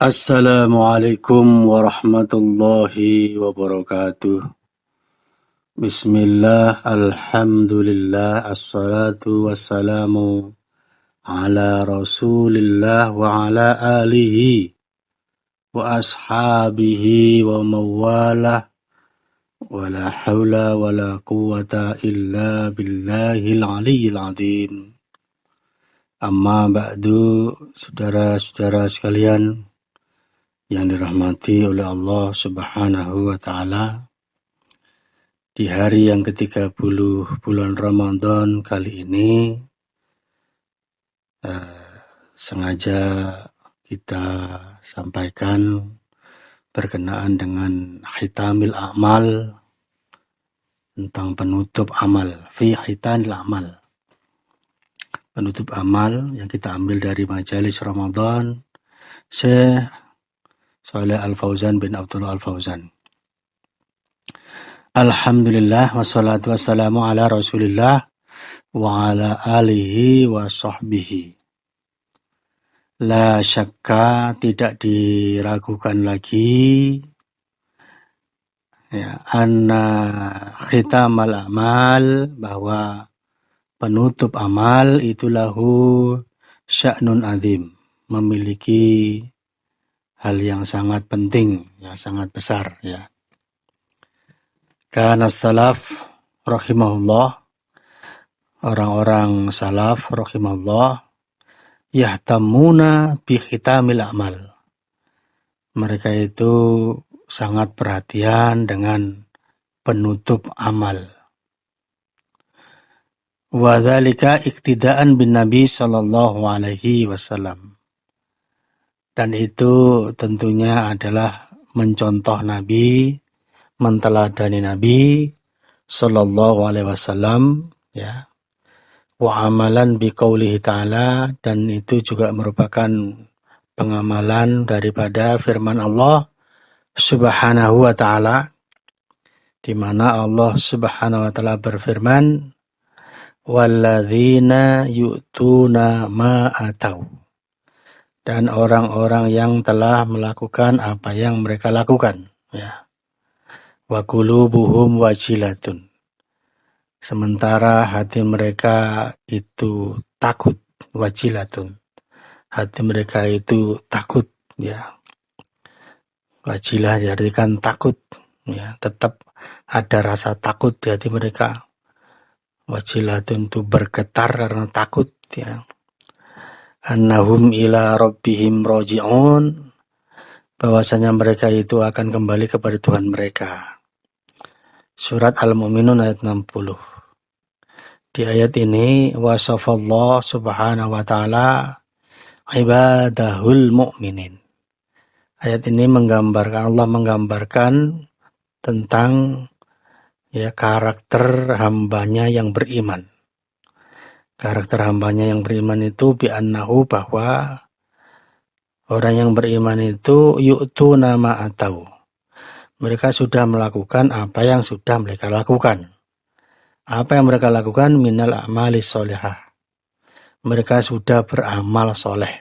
Assalamualaikum warahmatullahi wabarakatuh. Bismillah, alhamdulillah, assalatu wassalamu ala rasulillah wa ala alihi wa ashabihi wa mawalah wa la hawla wa la quwata illa billahil aliyyil azim. Amma ba'du, saudara-saudara sekalian yang dirahmati oleh Allah Subhanahu wa Ta'ala, di hari yang ke-30 bulan Ramadan kali ini sengaja kita sampaikan berkenaan dengan khitamil a'mal, tentang penutup amal, fi khitamil a'mal, penutup amal yang kita ambil dari majelis Ramadan Syekh Shalih Al-Fauzan bin Abdullah Al-Fauzan. Alhamdulillah wassalatu wassalamu ala rasulillah wa ala alihi wa sahbihi. La syakka, tidak diragukan lagi, ya, anna khitamal amal, bahwa penutup amal itu lahu sya'nun azim, memiliki hal yang sangat penting, yang sangat besar, ya. Kana salaf rahimahullah, orang-orang salaf rahimahullah, yahtamuna bi khitamil a'mal. Mereka itu sangat perhatian dengan penutup amal. Wa dzalika iktidaan bin Nabi sallallahu alaihi wasallam. Dan itu tentunya adalah mencontoh Nabi, menteladani Nabi sallallahu alaihi wasallam, ya. Wa amalan biqaulihi ta'ala, dan itu juga merupakan pengamalan daripada firman Allah Subhanahu wa ta'ala, di mana Allah Subhanahu wa ta'ala berfirman, walladzina yu'tuna ma atau, dan orang-orang yang telah melakukan apa yang mereka lakukan, ya. Wa qulubuhum wajilatun, sementara hati mereka itu takut, wajilatun, hati mereka itu takut, ya. Wajilah diartikan takut, ya, tetap ada rasa takut di hati mereka. Wajilatun itu bergetar karena takut, ya. Annahum ila rabbihim raji'un, bahwasanya mereka itu akan kembali kepada Tuhan mereka. Surat Al-Mu'minun ayat 60. Di ayat ini wasafallah subhanahu wa ta'ala ibadahul mu'minin. Ayat ini menggambarkan, Allah menggambarkan tentang, ya, karakter hambanya yang beriman. Karakter hambanya yang beriman itu bi'annahu, bahwa orang yang beriman itu yu'tuna ma atau, mereka sudah melakukan apa yang sudah mereka lakukan. Apa yang mereka lakukan? Minal a'mali sholihah, mereka sudah beramal soleh,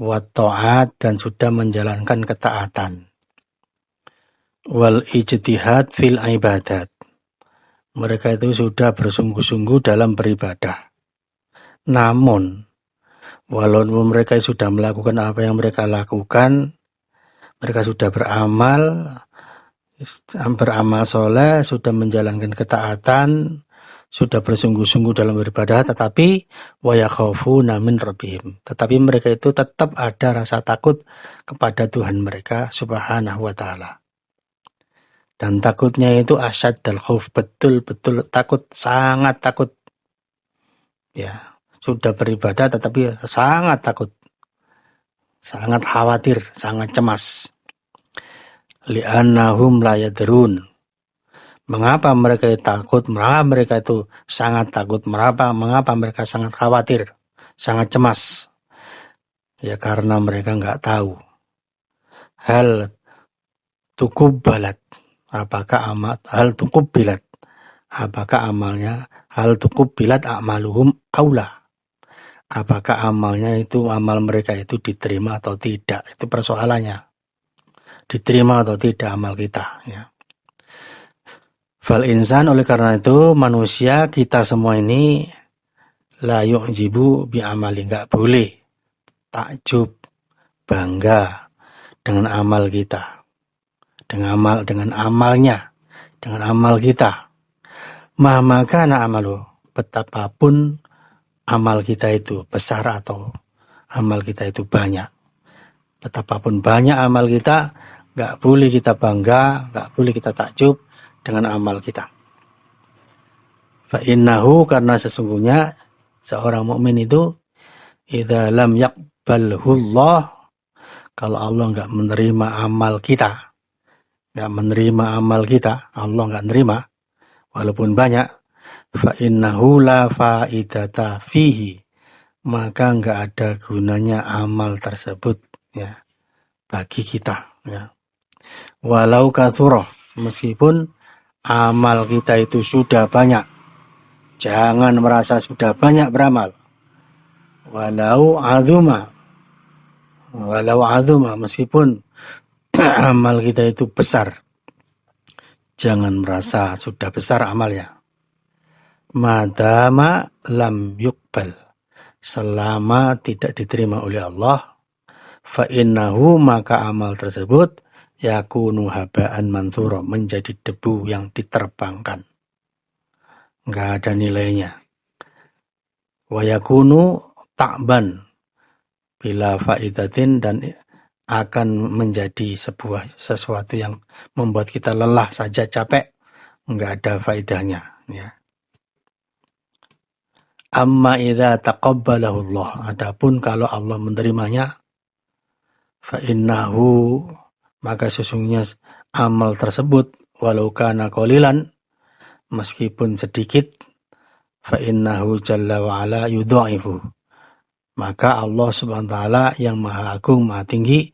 wa ta'at, dan sudah menjalankan ketaatan, wal ijtihad fil ibadat, mereka itu sudah bersungguh-sungguh dalam beribadah. Namun walaupun mereka sudah melakukan apa yang mereka lakukan, mereka sudah beramal soleh, sudah menjalankan ketaatan, sudah bersungguh-sungguh dalam beribadah, tetapi wa yakhafuna min rabbihim, tetapi mereka itu tetap ada rasa takut kepada Tuhan mereka Subhanahu wa ta'ala. Dan takutnya itu asyaddal khauf, betul-betul takut, sangat takut, ya. Sudah beribadah tetapi sangat takut, sangat khawatir, sangat cemas. Li'annahum la yadrun, mengapa mereka takut, mengapa mereka itu sangat takut, mengapa mereka sangat khawatir, sangat cemas, ya, karena mereka enggak tahu hal tukubbalat, apakah hal tukubbilat, apakah amalnya, hal tukubbilat a'maluhum aula, apakah amal mereka itu diterima atau tidak, itu persoalannya. Diterima atau tidak amal kita, ya. Fal insan, oleh karena itu manusia, kita semua ini la yu'jibu bi amali, enggak boleh takjub, bangga dengan amal kita, dengan amal kita. Maka amalu, betapapun amal kita itu besar atau amal kita itu banyak, betapapun banyak amal kita, enggak boleh kita bangga, enggak boleh kita takjub dengan amal kita. Fa innahu, karena sesungguhnya seorang mukmin itu idza lam yaqbalhu Allah, kalau Allah enggak menerima amal kita, Allah enggak menerima walaupun banyak, fa innahu la faidata fihi, maka enggak ada gunanya amal tersebut, ya, bagi kita, ya. Walau katsura, meskipun amal kita itu sudah banyak, jangan merasa sudah banyak beramal. Walau azuma, meskipun amal kita itu besar, jangan merasa sudah besar amalnya. Madama lam yuqbal, selama tidak diterima oleh Allah, fa innahu, maka amal tersebut yakunu haba'an manthura, menjadi debu yang diterbangkan, enggak ada nilainya. Wa yakunu ta'ban bila faidatin, dan akan menjadi sesuatu yang membuat kita lelah saja, capek, enggak ada faedahnya, ya. Amma idza taqabbalahu Allah, adapun kalau Allah menerimanya, fa innahu, maka sesungguhnya amal tersebut walau kana qalilan, meskipun sedikit, fa innahu jalla wa ala yudha'ifu, maka Allah Subhanahu wa taala yang Maha Agung, Maha Tinggi,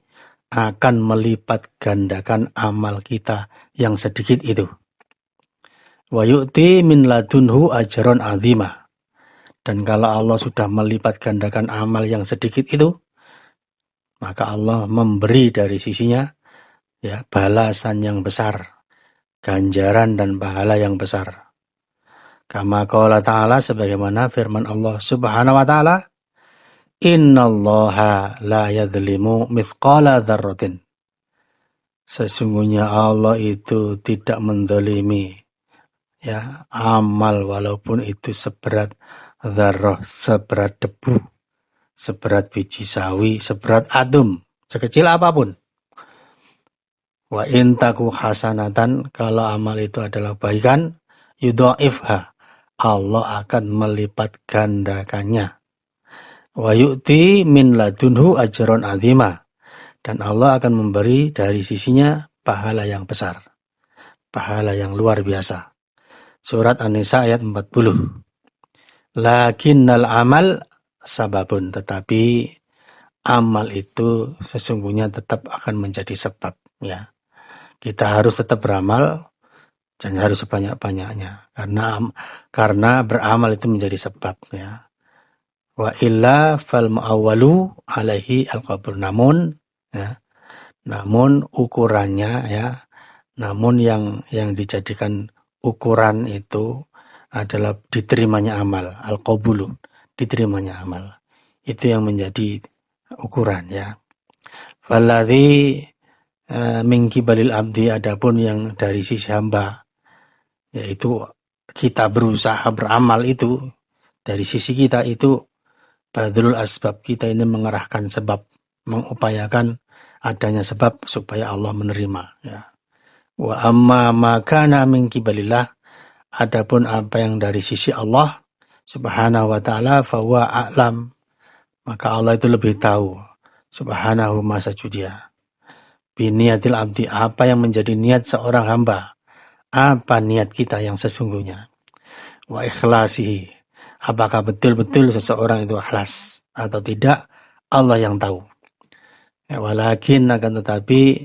akan melipat gandakan amal kita yang sedikit itu. Wa yu'ti min ladunhu ajron azima, dan kalau Allah sudah melipat gandakan amal yang sedikit itu, maka Allah memberi dari sisinya, ya, balasan yang besar, ganjaran dan pahala yang besar. Kama qala ta'ala, sebagaimana firman Allah Subhanahu wa taala, innallaha la yadhlimu mithqala dzarratin, sesungguhnya Allah itu tidak mendolimi, ya, amal walaupun itu seberat dzarrah, seberat debu, seberat biji sawi, seberat atom, sekecil apapun. Wa in taku hasanatan, kalau amal itu adalah kebaikan, yudha'ifha, Allah akan melipat gandakannya. Wa yu'ti min ladunhu ajron azima, dan Allah akan memberi dari sisinya pahala yang besar, pahala yang luar biasa. Surat An-Nisa ayat 40. Lakinnal amal sababun, tetapi amal itu sesungguhnya tetap akan menjadi sebab, ya. Kita harus tetap beramal, dan harus sebanyak-banyaknya, karena beramal itu menjadi sebab, ya. Wa illa fal mu'awwalu alaihi al-qabul, namun ukurannya, ya, namun yang dijadikan ukuran itu adalah diterimanya amal, al-qabulu, diterimanya amal, itu yang menjadi ukuran, ya. Falladzi min qibalil abdi, adapun yang dari sisi hamba, yaitu kita berusaha beramal itu, dari sisi kita itu badrul asbab, kita ini mengerahkan sebab, mengupayakan adanya sebab supaya Allah menerima, ya. Wa amma ma kana min qibalillah, adapun apa yang dari sisi Allah Subhanahu wa taala, fa huwa a'lam, maka Allah itu lebih tahu, Subhanahu Maha Suci Dia, biniatil abdi, apa yang menjadi niat seorang hamba, apa niat kita yang sesungguhnya. Wa ikhlasihi, apakah betul-betul seseorang itu ikhlas atau tidak, Allah yang tahu. Walakin, akan tetapi,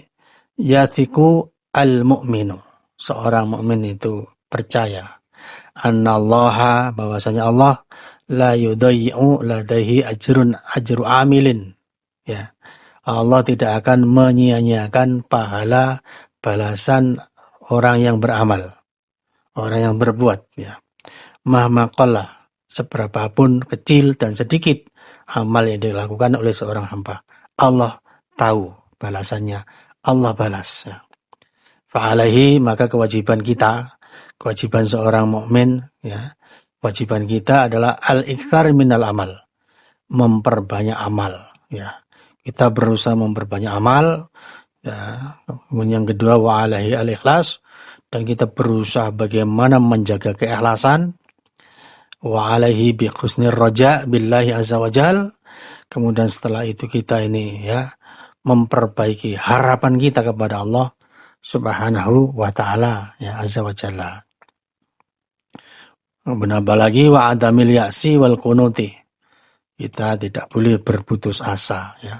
yathiku al-mu'minu, seorang mukmin itu percaya, annallaha, bahwasanya Allah, la yudayyi'u ladaihi ajru amilin. Ya. Allah tidak akan menyia-nyiakan pahala balasan orang yang beramal, orang yang berbuat, ya. Mahma qalla, seberapapun kecil dan sedikit amal yang dilakukan oleh seorang hamba, Allah tahu balasannya, Allah balas, ya. Fa'alaihi, maka kewajiban kita, kewajiban seorang mukmin, ya, kewajiban kita adalah al-iktsar minal amal, memperbanyak amal, ya. Kita berusaha memperbanyak amal, ya. Kemudian yang kedua wa'alaihi al-ikhlas, dan kita berusaha bagaimana menjaga keikhlasan, wa'alaihi bi husnir raja billahi azza wajal. Kemudian setelah itu kita ini, ya, memperbaiki harapan kita kepada Allah subhanahu wa ta'ala, ya, azza wajalla. Menambah lagi wa adamil ya'si wal kunuti, kita tidak boleh berputus asa, ya,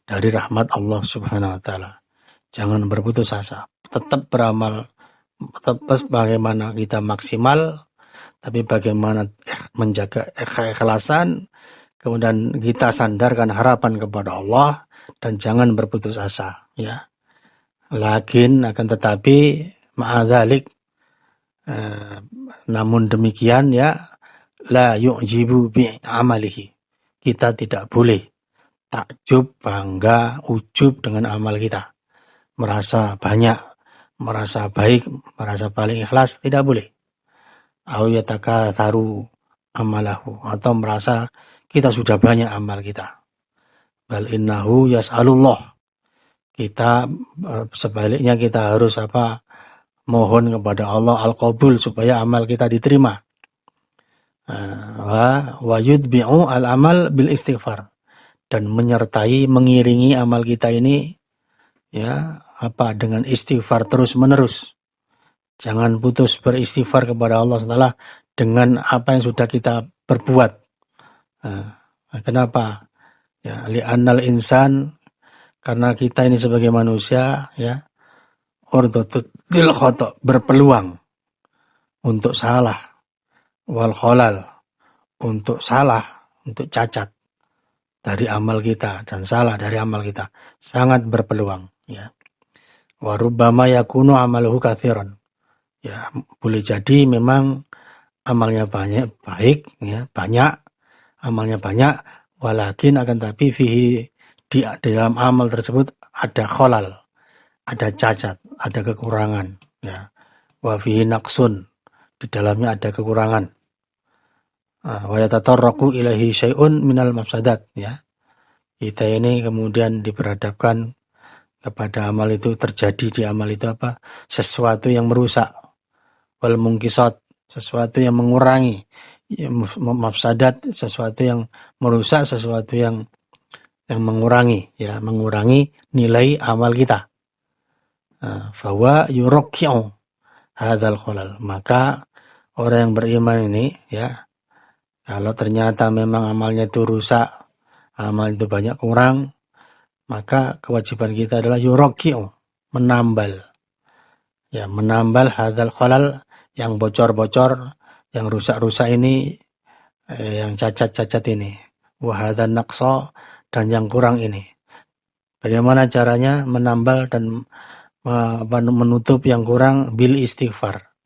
dari rahmat Allah subhanahu wa ta'ala. Jangan berputus asa, tetap beramal, tetap bagaimana kita maksimal, tapi bagaimana menjaga keikhlasan, kemudian kita sandarkan harapan kepada Allah, dan jangan berputus asa, ya. Lakin akan tetapi ma'adzalik, namun demikian, ya, la yu'jibu bi amalihi, kita tidak boleh takjub, bangga, ujub dengan amal kita, merasa banyak, merasa baik, merasa paling ikhlas, tidak boleh. Au yatakatsaru amalahu, atau merasa kita sudah banyak amal kita. Bal innahu yas'alullah, kita sebaliknya kita harus mohon kepada Allah al-qabul, supaya amal kita diterima. Wa yudbi'u al-amal bil istighfar, dan menyertai, mengiringi amal kita ini, ya, dengan istighfar terus menerus. Jangan putus beristighfar kepada Allah setelah dengan apa yang sudah kita perbuat. Kenapa? Ya, li'annal insan, karena kita ini sebagai manusia, ya, urdatul khata, berpeluang untuk salah, wal khalal, untuk salah, untuk cacat dari amal kita, dan salah dari amal kita, sangat berpeluang, ya. Wa rubbama yakunu amaluhu katsiran, ya, boleh jadi memang amalnya banyak, baik, ya, banyak, amalnya banyak, walakin akan tapi fihi, di dalam amal tersebut ada khalal, ada cacat, ada kekurangan, ya. Wa fihi naqsun, di dalamnya ada kekurangan. Wa yatatarraqu ilaihi syai'un minal mafsadat, ya. Kita ini kemudian diperhadapkan kepada amal itu, terjadi di amal itu sesuatu yang merusak, wal mungkisat, sesuatu yang mengurangi, ya, mafsadat, sesuatu yang merusak, sesuatu yang mengurangi, ya, mengurangi nilai amal kita. Fawa yuraqqi'u hadzal khalal, maka orang yang beriman ini, ya, kalau ternyata memang amalnya itu rusak, amal itu banyak kurang, maka kewajiban kita adalah yuraqqi'u, menambal, ya, menambal hadzal khalal, yang bocor-bocor, yang rusak-rusak ini, yang cacat-cacat ini, wa hadzal naqsa, dan yang kurang ini. Bagaimana caranya menambal dan menutup yang kurang? Bil istighfar,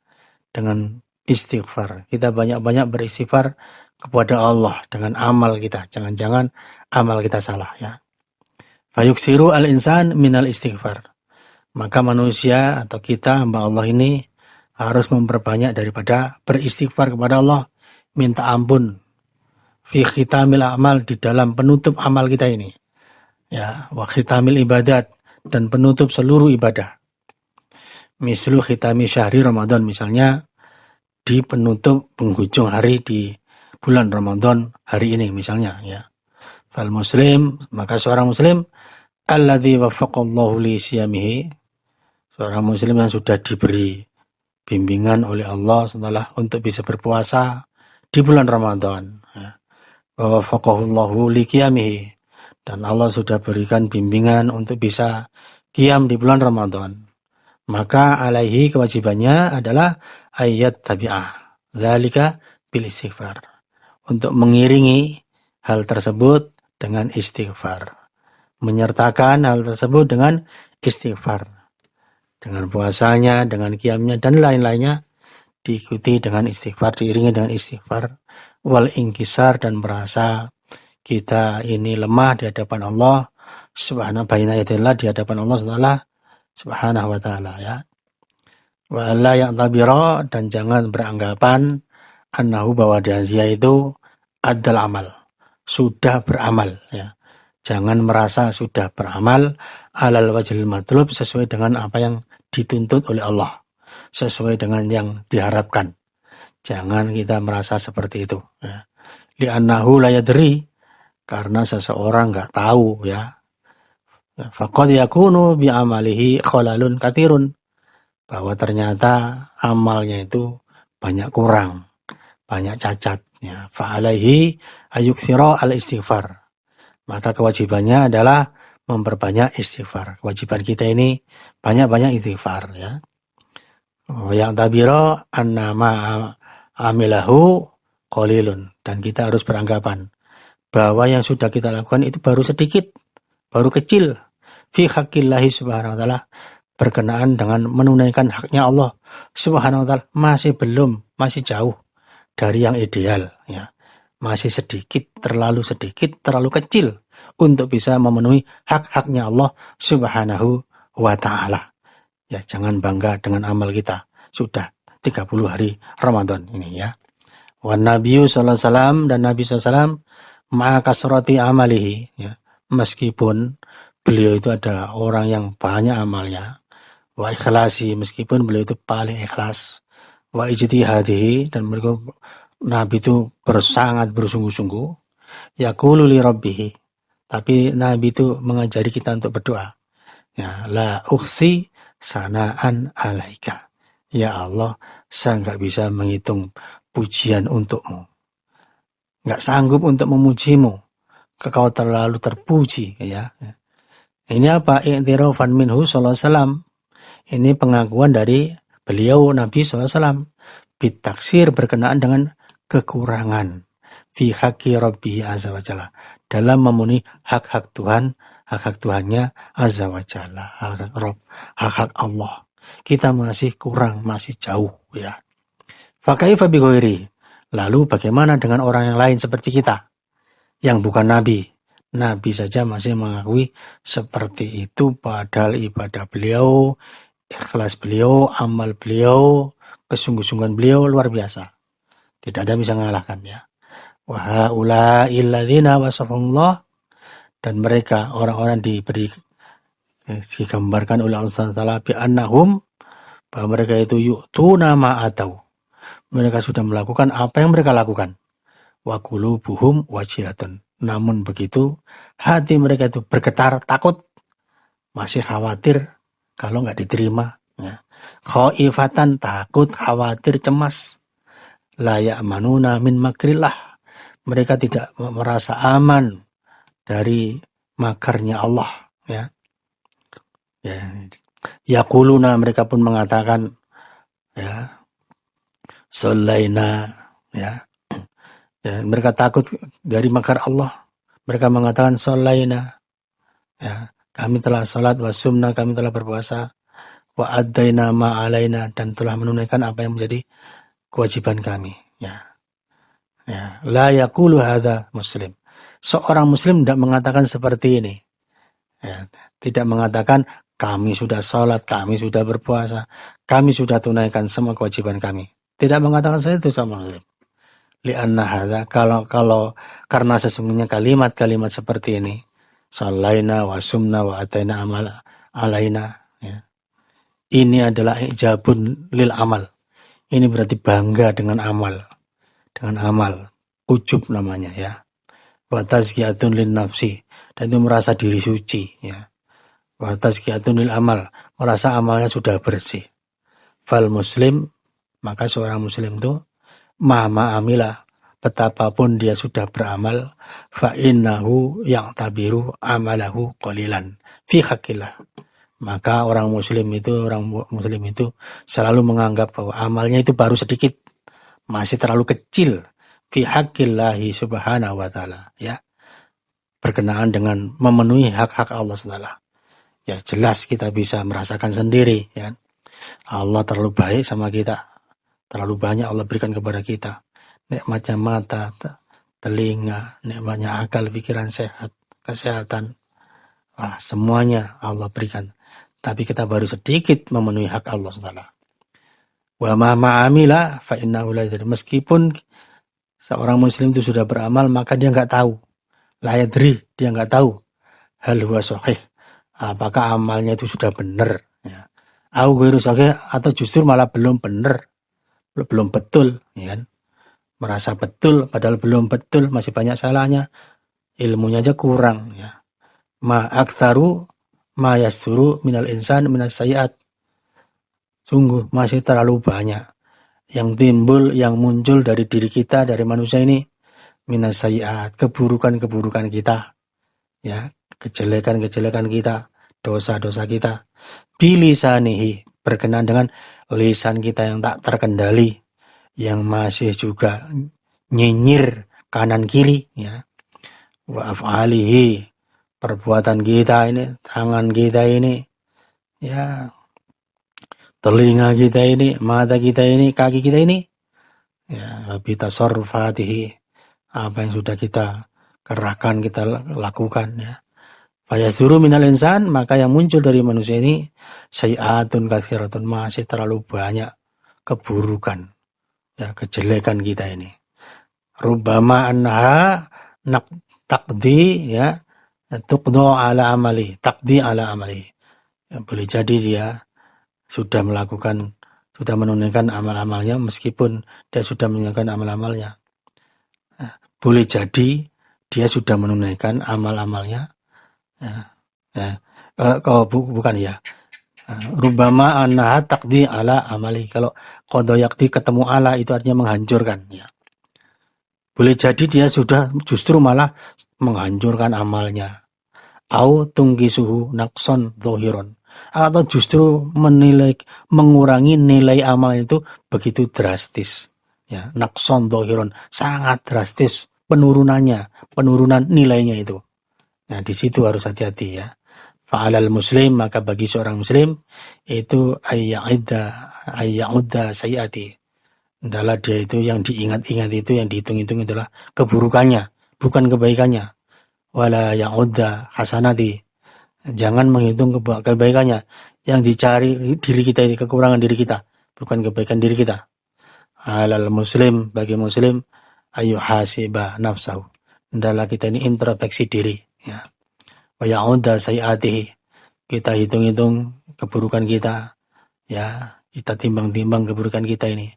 dengan istighfar. Kita banyak-banyak beristighfar kepada Allah dengan amal kita. Jangan-jangan amal kita salah, ya. Fayuksiru al-insan minal istighfar, maka manusia atau kita, hamba Allah ini, harus memperbanyak daripada beristighfar kepada Allah, minta ampun, fi khitamil amal, di dalam penutup amal kita ini, ya, wa khitamil ibadat, dan penutup seluruh ibadah. Mislu khitami syahri Ramadan, misalnya di penutup penghujung hari di bulan Ramadan hari ini, misalnya, ya. Fal muslim, maka seorang muslim, alladzi waffaqallahu li siyamihi, seorang muslim yang sudah diberi bimbingan oleh Allah setelah untuk bisa berpuasa di bulan Ramadan, ya. Wa waffaqahullahu li qiyamihi, dan Allah sudah berikan bimbingan untuk bisa qiyam di bulan Ramadan, maka alaihi, kewajibannya adalah ayat tabi'ah dzalika bil istighfar, untuk mengiringi hal tersebut dengan istighfar, menyertakan hal tersebut dengan istighfar, dengan puasanya, dengan qiyamnya dan lain-lainnya diikuti dengan istighfar, diiringi dengan istighfar, wal inkisar, dan merasa kita ini lemah di hadapan Allah subhanahu baina yadillah, di hadapan Allah subhanahu wa ta'ala, ya. Wa la ya'tabira, dan jangan beranggapan annahu, bahwa dia itu adzal amal, sudah beramal, ya. Jangan merasa sudah beramal alal wajhil matlub, sesuai dengan apa yang dituntut oleh Allah, sesuai dengan yang diharapkan. Jangan kita merasa seperti itu, ya. Li'annahu la yadri, karena seseorang enggak tahu, ya. Faqad yakunu bi amalihi khalalun katsirun, bahwa ternyata amalnya itu banyak kurang, banyak cacat, ya. Fa'alaihi ayuktsira al-istighfar, maka kewajibannya adalah memperbanyak istighfar. Kewajiban kita ini banyak-banyak istighfar, ya. Yang tabiro annama amilahu qalilun, dan kita harus beranggapan bahwa yang sudah kita lakukan itu baru sedikit, baru kecil, fi haqqillahi subhanahu wa ta'ala, berkenaan dengan menunaikan haknya Allah subhanahu wa ta'ala, masih jauh dari yang ideal, ya. Masih sedikit, terlalu kecil untuk bisa memenuhi hak-haknya Allah subhanahu wa ta'ala. Ya, jangan bangga dengan amal kita. Sudah 30 hari Ramadan ini, ya. Wan Nabiyyu sallallahu alaihi wasallam, dan Nabi sallallahu alaihi wasallam ma'a kasrati amalihi, ya. Meskipun beliau itu adalah orang yang banyak amalnya, wa ikhlasi, meskipun beliau itu paling ikhlas, wa ijtihadihi, dan mereka Nabi itu sangat bersungguh-sungguh, yaqulu li rabbih, tapi Nabi itu mengajari kita untuk berdoa, ya, la ukhsi sanaan alaika, ya Allah, saya enggak bisa menghitung pujian untukmu, enggak sanggup untuk memujimu, kau terlalu terpuji, ya. Ini apa? I'tirafan minhu sallallahu alaihi wasallam, ini pengakuan dari beliau Nabi sallallahu alaihi wasallam, bitaksir, berkenaan dengan kekurangan, fi haqqi rabbi azza wa jalla, dalam memenuhi hak-hak Tuhan, hak-hak Tuhannya azza wa jalla, hak-hak Allah. Kita masih kurang, masih jauh, ya. Fa kaifa bi ghairi, lalu bagaimana dengan orang yang lain seperti kita yang bukan nabi? Nabi saja masih mengakui seperti itu, padahal ibadah beliau, ikhlas beliau, amal beliau, kesungguh-sungguhan beliau luar biasa. Tidak ada yang bisa mengalahkan, ya. Wa haula'il ladzina wasafahumullah, dan mereka orang-orang digambarkan oleh Allah Subhanahu wa taala bi annahum, bahwa mereka itu yu'tuna ma atau, mereka sudah melakukan apa yang mereka lakukan. Wa qulubuhum wajilatun, namun begitu hati mereka itu bergetar, takut, masih khawatir kalau enggak diterima, ya. Khaifatan, takut, khawatir, cemas. La ya'manuna min makrillah, mereka tidak merasa aman dari makarnya Allah, ya. Ya. Yaquluna, mereka pun mengatakan, ya, sallaina, ya. Ya, mereka takut dari makar Allah. Mereka mengatakan sallaina, ya, kami telah salat, wa sumna, kami telah berpuasa, wa addaina ma alaina, dan telah menunaikan apa yang menjadi kewajiban kami, ya. Ya, la yaqulu hadza muslim, seorang muslim tidak mengatakan seperti ini, ya. Tidak mengatakan kami sudah salat, kami sudah berpuasa, kami sudah tunaikan semua kewajiban kami. Tidak mengatakan itu sama muslim. Li'anna hadza, kalau karena sesungguhnya kalimat-kalimat seperti ini, sallaina wa sumna wa ataina amal alaina, ya, ini adalah ijabun lil amal. Ini berarti bangga dengan amal, ujub namanya, ya. Wa tazkiyatun lin nafsi, dan itu merasa diri suci, ya. Wa tazkiyatun lil amal, merasa amalnya sudah bersih. Fal muslim, maka seorang muslim itu mama amila, betapapun dia sudah beramal, fa innahu ya'tabiru amalahu qalilan fi haqqillah, maka orang muslim itu selalu menganggap bahwa amalnya itu baru sedikit, masih terlalu kecil, fi haqqillahi subhanahu wa ta'ala, ya, berkenaan dengan memenuhi hak-hak Allah SWT. Ya jelas kita bisa merasakan sendiri, ya, Allah terlalu baik sama kita, terlalu banyak Allah berikan kepada kita, nikmatnya mata, telinga, nikmatnya akal, pikiran sehat, kesehatan, wah, semuanya Allah berikan, tapi kita baru sedikit memenuhi hak Allah SWT. Wa ma ma'amila fa innahu la yadri, meskipun seorang muslim itu sudah beramal, maka dia nggak tahu, la yadri, dia nggak tahu, hal huwa sahih, apakah amalnya itu sudah benar, ya, au ghairu sahih, atau justru malah belum benar, belum betul, ya kan? Merasa betul padahal belum betul, masih banyak salahnya, ilmunya aja kurang, ya. Ma aktsaru ma yasuru minal insan minas sayiat, sungguh masih terlalu banyak yang timbul, yang muncul dari diri kita, dari manusia ini, minas sayiat, keburukan-keburukan kita, ya, kejelekan-kejelekan kita, dosa-dosa kita, bilisanihi, berkenaan dengan lisan kita yang tak terkendali, yang masih juga nyinyir kanan kiri, ya, wa af'alihi, perbuatan kita ini, tangan kita ini, ya, telinga kita ini, mata kita ini, kaki kita ini, ya, bitasarrufatihi, apa yang sudah kita kerahkan, kita lakukan, ya. Fayasduru minal insan, maka yang muncul dari manusia ini sayiatun katsiratun, masih terlalu banyak keburukan, ya, kejelekan kita ini. Rubbama anha nak taqdi, ya, tuqdo ala amali, taqdi ala amali, ya, boleh jadi dia sudah melakukan, sudah menunaikan amal-amalnya, meskipun dia sudah menunaikan amal-amalnya, boleh jadi dia sudah menunaikan amal-amalnya, ya, bukan, ya, rubama annaha taqdi ala amali, kalau qada yaqdi ketemu ala itu artinya menghancurkan, ya, boleh jadi dia sudah justru malah menghancurkan amalnya, au tungkisuhu naqson dzahiron, atau justru mengurangi nilai amal itu begitu drastis, ya, naqson dzahiron, sangat drastis penurunan nilainya itu. Nah, di situ harus hati-hati, ya. Fa'alal muslim, maka bagi seorang muslim itu ayya'udda sayiati, adalah dia itu yang diingat-ingat, itu yang dihitung-hitung adalah keburukannya, bukan kebaikannya. Wala ya'udda hasanati, jangan menghitung kebaikannya, yang dicari diri kita, kekurangan diri kita, bukan kebaikan diri kita. Alal muslim, bagi muslim, ayu hasiba nafsahu, adalah kita ini introspeksi diri, ya. Wa ya'udda sayiatihi, kita hitung-hitung keburukan kita, ya, kita timbang-timbang keburukan kita ini.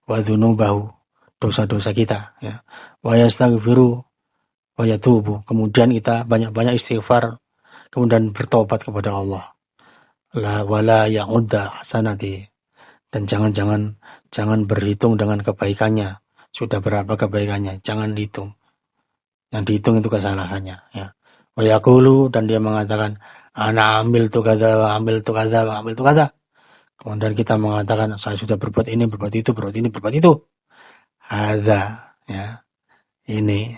Wa dzunubahu, dosa-dosa kita, ya. Wa yastaghfiru wa yatubu, kemudian kita banyak-banyak istighfar, kemudian bertobat kepada Allah. La wala ya'udda hasanati, dan jangan berhitung dengan kebaikannya, sudah berapa kebaikannya, jangan dihitung. Yang dihitung itu kesalahannya, ya. Wa yaqulu, dan dia mengatakan ana amil tu kada wa amil tu kada wa amil tu kada, kemudian kita mengatakan saya sudah berbuat ini, berbuat itu, berbuat ini, berbuat itu. Hadza, ya, ini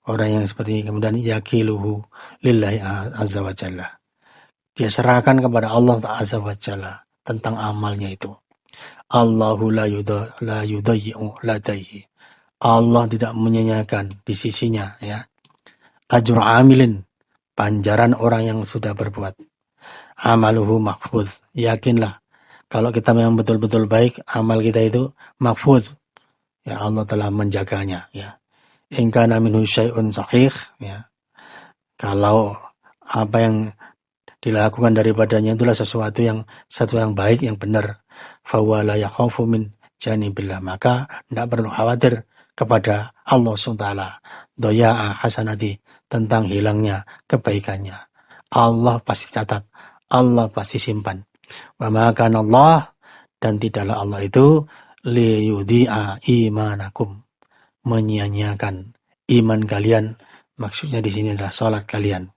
orang yang seperti ini, kemudian yakiluhu lillahi azza wa jalla, dia serahkan kepada Allah azza wa jalla tentang amalnya itu. Allahu la yudayyi'u ladaihi, Allah tidak menyanyiakan di sisinya, ya, ajr amilin, panjaran orang yang sudah berbuat. Amaluhu mahfuz, yakinlah kalau kita memang betul-betul baik, amal kita itu mahfuz, ya, Allah telah menjaganya, ya. In kana minhu syai'un sahih, ya, kalau apa yang dilakukan daripadanya itulah satu yang baik, yang benar, fa huwa la yakhafu min janibillah, maka tidak perlu khawatir kepada Allah SWT, doya'a hasanati, tentang hilangnya kebaikannya. Allah pasti catat, Allah pasti simpan. Wa ma kana Allah, dan tidaklah Allah itu liyudhi'a imanakum, menyia-nyiakan iman kalian, maksudnya di sini adalah salat kalian.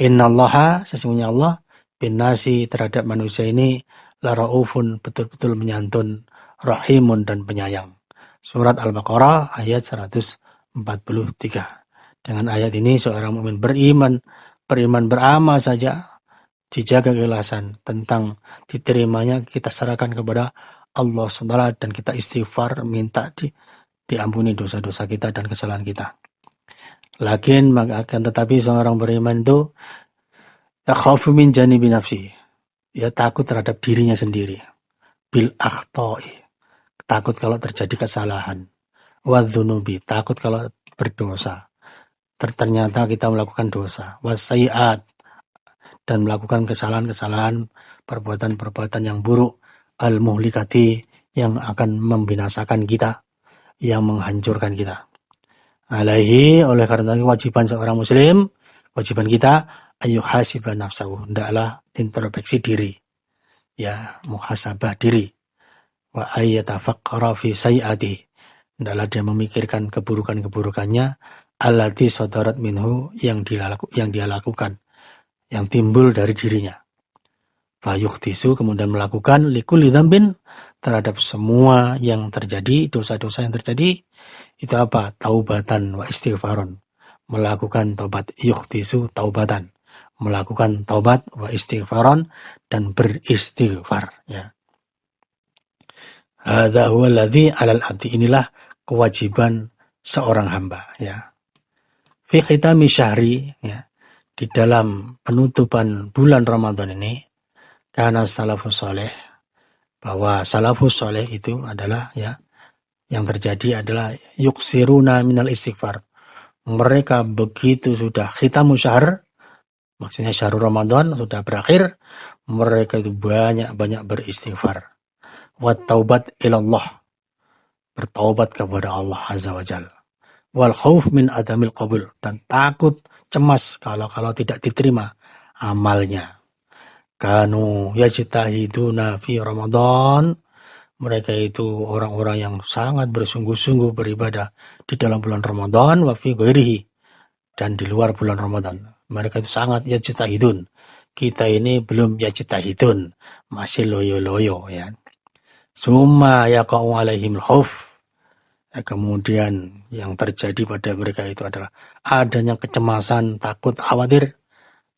Innallaha, sesungguhnya Allah, bin nasi, terhadap manusia ini, la raufun, betul-betul menyantun, rahimun, dan penyayang. Surat Al-Baqarah ayat 143. Dengan ayat ini seorang mukmin beriman beramal saja, dijaga keikhlasan tentang diterimanya, kita serahkan kepada Allah SWT dan kita istighfar, minta diampuni dosa-dosa kita dan kesalahan kita. Lakin akan tetapi seorang beriman itu yakhafu min janibi nafsi, ya takut terhadap dirinya sendiri, bil akhta'i, takut kalau terjadi kesalahan, wadzunubi, takut kalau berdosa, ternyata kita melakukan dosa, wasai'at, dan melakukan kesalahan-kesalahan, perbuatan-perbuatan yang buruk, al-muhlikati, yang akan membinasakan kita, yang menghancurkan kita. Alaihi, oleh karena kewajiban seorang muslim, kewajiban kita, ayyuhasiba nafsahu, hendaklah introspeksi diri, ya, muhasabah diri, wa ayyatafakkara fi sayyi'ati, hendaklah dia memikirkan keburukan-keburukannya, allati sadarat minhu, yang dia lakukan, yang timbul dari dirinya. Fayukhtisu, kemudian melakukan likulli dzambin, terhadap semua yang terjadi, dosa-dosa yang terjadi, itu apa? Taubatan wa istighfaron, melakukan taubat, yukhtisu taubatan, melakukan taubat wa istighfaron, dan beristighfar, ya. Hadza huwa alladzi 'alal 'abdi, inilah kewajiban seorang hamba, ya. Fi khitami syahri, ya, di dalam penutupan bulan Ramadan ini, karena salafus soleh, bahwa salafus soleh itu adalah, ya, yang terjadi adalah yuksiruna minal istighfar, mereka begitu sudah khitamu syahr, maksudnya syahrul Ramadan sudah berakhir, mereka itu banyak beristighfar, wat taubat ilallah, bertaubat kepada Allah azza wajalla, wal khauf min adamil qabul, dan takut cemas kalau tidak diterima amalnya. Kanu yajtahiduna fi Ramadan, mereka itu orang-orang yang sangat bersungguh-sungguh beribadah di dalam bulan Ramadan, wa fi ghairihi, dan di luar bulan Ramadan. Mereka itu sangat yajtahidun. Kita ini belum yajtahidun, masih loyo-loyo, ya. Summa yaqa'u alaihimul khauf, kemudian yang terjadi pada mereka itu adalah adanya kecemasan, takut, khawatir,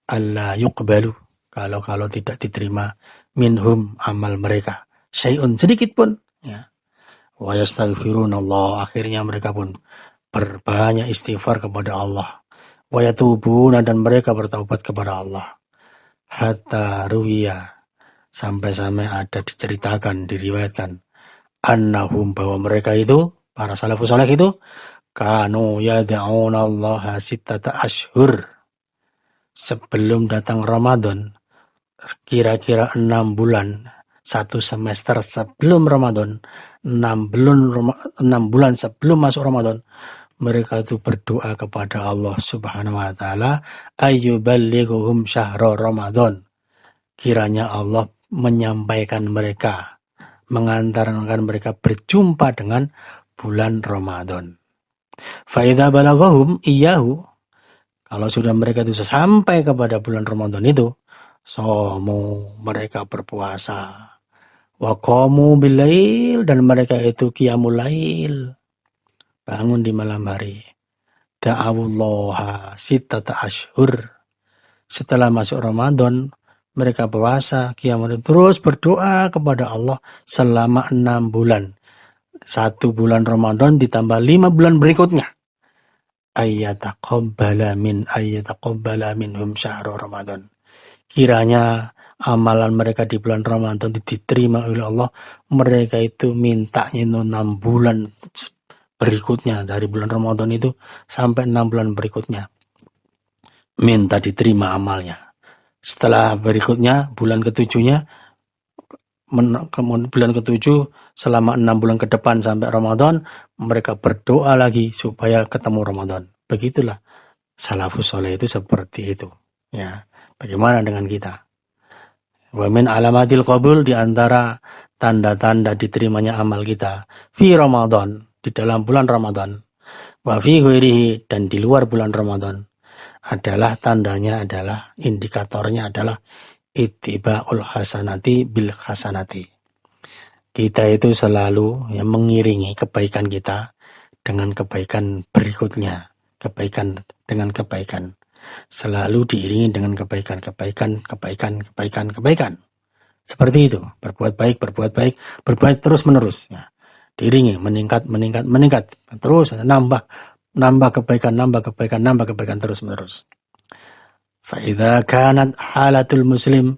alla yuqbalu, kalau tidak diterima minhum amal mereka, syai'un, sedikit pun, ya. Wa yastaghfirunallah, akhirnya mereka pun berbanyak istighfar kepada Allah, wa yatubuna, dan mereka bertaubat kepada Allah, hatta ruwiya, sampai ada diceritakan, diriwayatkan, annahum, bahwa mereka itu, para salafus saleh itu, kanu yad'una Allah sittata ashhur, sebelum datang Ramadan, kira-kira 6 bulan, 1 semester sebelum Ramadan, 6 bulan sebelum masuk Ramadan, mereka itu berdoa kepada Allah subhanahu wa ta'ala, ayyuballighuhum syahra Ramadan, kiranya Allah menyampaikan mereka, mengantarkan mereka berjumpa dengan bulan Ramadan. Fa'idha balaghahum iyahu, kalau sudah mereka itu sampai kepada bulan Ramadan itu, somu, mereka berpuasa, wa qamu bilail, dan mereka itu qiyamul lail, bangun di malam hari, da'awullaha sittata ashhur, setelah masuk Ramadan mereka puasa, qiyamul, terus berdoa kepada Allah selama 6 bulan, 1 bulan Ramadan ditambah 5 bulan berikutnya, ayyataqabbala minhum syahra Ramadan, kiranya amalan mereka di bulan Ramadan diterima oleh Allah, mereka itu mintanya 6 bulan berikutnya, dari bulan Ramadan itu sampai 6 bulan berikutnya, minta diterima amalnya. Setelah berikutnya, bulan ketujuhnya, bulan ketujuh, selama 6 bulan ke depan sampai Ramadan, mereka berdoa lagi supaya ketemu Ramadan. Begitulah salafus soleh itu, seperti itu, ya. Bagaimana dengan kita? Wa min alamatil qabul, di antara tanda-tanda diterimanya amal kita, fi Ramadan, di dalam bulan Ramadan, wa fi ghairihi, dan di luar bulan Ramadan, adalah tandanya, adalah indikatornya adalah ittiba'ul hasanati bil hasanati, kita itu selalu mengiringi kebaikan kita dengan kebaikan berikutnya, kebaikan dengan kebaikan. Selalu diiringi dengan kebaikan. Seperti itu, berbuat baik, berbuat terus menerus. Ya. Diiringi, meningkat, terus nambah kebaikan terus menerus. Fa'idha kanat halatul muslim,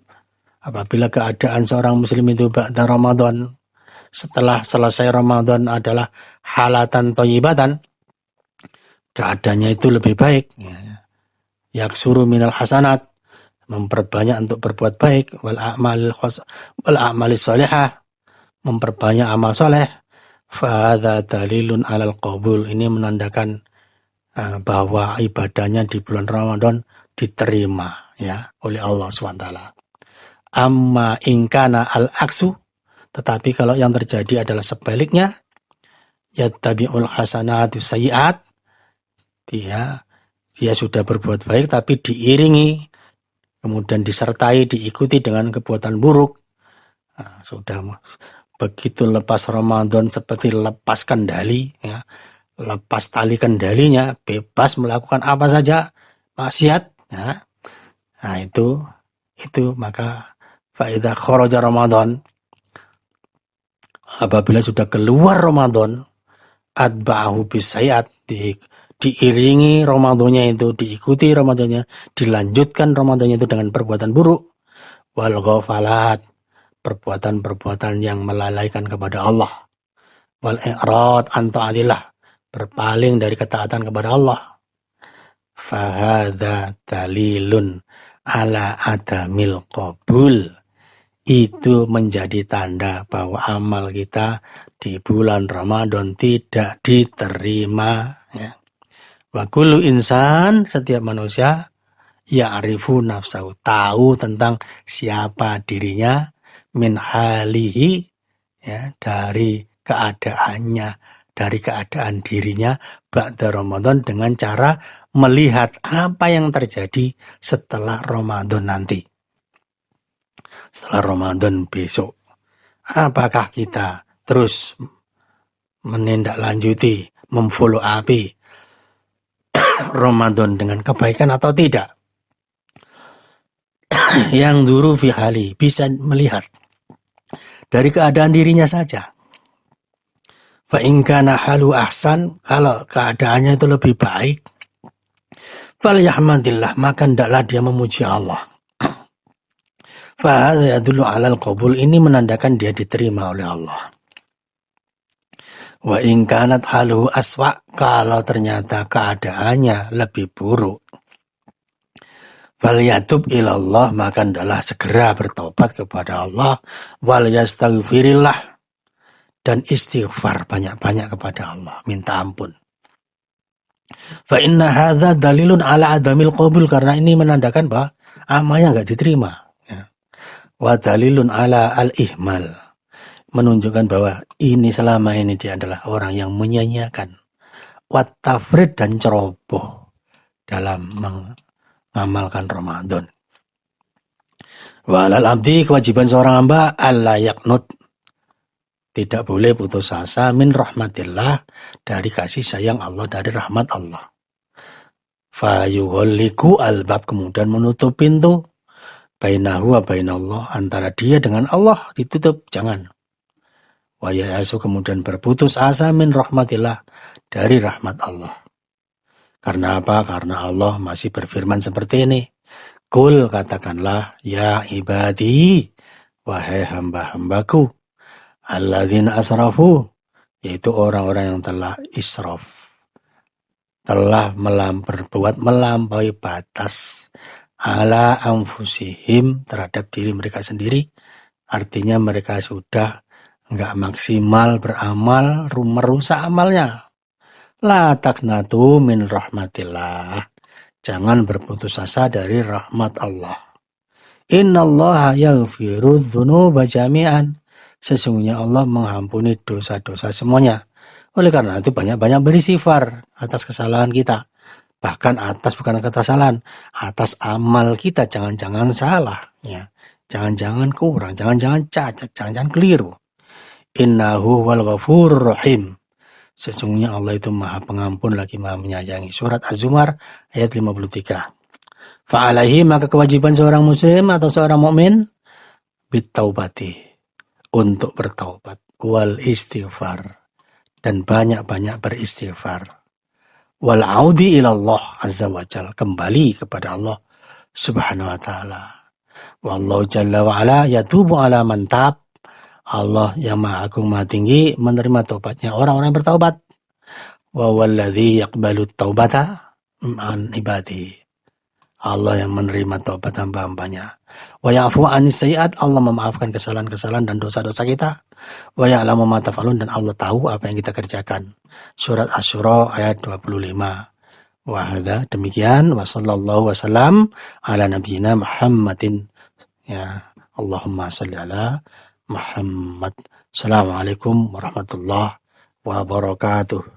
apabila keadaan seorang muslim itu ba'da Ramadan, setelah selesai Ramadan adalah halatan thayyibatan, keadaannya itu lebih baik. Yaksuru minal hasanat, memperbanyak untuk berbuat baik, wal a'malis sholihah, memperbanyak amal soleh. Fahadha dalilun alal qabul, ini menandakan bahwa ibadahnya di bulan Ramadan diterima ya oleh Allah SWT. Amma ingkana al-aksu, tetapi kalau yang terjadi adalah sebaliknya, yattabi'ul hasanatu sayyi'at, dia sudah berbuat baik tapi diiringi, kemudian disertai, diikuti dengan perbuatan buruk. Nah, sudah begitu lepas Ramadan seperti lepas kendali, ya, lepas tali kendalinya, bebas melakukan apa saja maksiat. Ya. Nah itu maka faida kharaja Ramadan, apabila sudah keluar Ramadan, atba'ahu bisayat, diiringi Ramadannya itu, diikuti Ramadannya, dilanjutkan Ramadannya itu dengan perbuatan buruk, wal ghafalat, perbuatan-perbuatan yang melalaikan kepada Allah, wal i'rad an ta'atillah, berpaling dari ketaatan kepada Allah. Fahadha dalilun ala adamil qabul, itu menjadi tanda bahwa amal kita di bulan Ramadan tidak diterima. Ya. Wa kullu insan, setiap manusia, ya'rifu nafsahu, tahu tentang siapa dirinya, min halihi, ya, dari keadaannya, dari keadaan dirinya ba'da Ramadan, dengan cara melihat apa yang terjadi setelah Ramadan nanti. Setelah Ramadan besok, apakah kita terus menindaklanjuti, memfollow up Ramadan dengan kebaikan atau tidak? Yang duru fi hali, bisa melihat dari keadaan dirinya saja. Fa in kana halu ahsan, kalau keadaannya itu lebih baik, falyahmadillah, maka hendaklah dia memuji Allah. Fa hadza yadullu 'alal qabul, ini menandakan dia diterima oleh Allah. Wa in kanat haluhu aswa, kalau ternyata keadaannya lebih buruk, falyatub ilallah, maka hendaklah segera bertobat kepada Allah, wal yastaghfirillah, dan istighfar banyak-banyak kepada Allah, minta ampun. Fa inna hadza dalilun ala adamil qabul, karena ini menandakan bahwa amalnya enggak diterima. Ya. Wa dalilun ala al-ihmal, menunjukkan bahwa ini selama ini dia adalah orang yang menyia-nyiakan, wat tafrid, dan ceroboh dalam mengamalkan Ramadan. Wa alal abdi, kewajiban seorang hamba, alla yaqnut, tidak boleh putus asa, min rahmatillah, dari kasih sayang Allah, dari rahmat Allah. Fa yughalliqu albab, kemudian menutup pintu, bainahu wa bainallah, antara dia dengan Allah ditutup, jangan. Wa ya'asu, kemudian berputus asa, min rahmatillah, dari rahmat Allah. Karena apa? Karena Allah masih berfirman seperti ini. Kul, katakanlah, ya ibadi, wahai hamba-hambaku, alladzina asrafu, yaitu orang-orang yang telah israf, telah berbuat melampaui batas, ala anfusihim, terhadap diri mereka sendiri, artinya mereka sudah enggak maksimal beramal, merusak amalnya. La taqnatu min rahmatillah, jangan berputus asa dari rahmat Allah. Innallaha yaghfiru dzunuba jami'an, sesungguhnya Allah mengampuni dosa-dosa semuanya. Oleh karena itu banyak-banyak beristighfar atas kesalahan kita. Bahkan bukan kesalahan, atas amal kita, jangan-jangan salah, ya. Jangan-jangan kurang, jangan-jangan cacat, jangan-jangan keliru. Innahu wal ghafurur rahim. Sesungguhnya Allah itu Maha Pengampun lagi Maha Menyayangi. Surat Az-Zumar ayat 53. Fa'alaihi, maka kewajiban seorang muslim atau seorang mukmin bitaubati, untuk bertaubat, wal istighfar, dan banyak-banyak beristighfar, wal audi ilallah azza wajal, kembali kepada Allah subhanahu wa ta'ala. Wallahu jalla wa ala yatubu ala man tab. Allah yang Maha Agung Maha Tinggi menerima taubatnya orang-orang yang bertaubat. Wa walladzi yaqbalu taubata an ibadi. Allah yang menerima taubat hamba-hambanya. Wa ya'fu 'anis sayyi'at, Allah memaafkan kesalahan-kesalahan dan dosa-dosa kita. Wa ya'lamu ma taf'alun, dan Allah tahu apa yang kita kerjakan. Surat Asy-Syura ayat 25. Wa hadza, demikian, wa sallallahu wasallam ala nabiyyina Muhammadin. Ya, Allahumma shalli ala Muhammad. Assalamualaikum warahmatullahi wabarakatuh.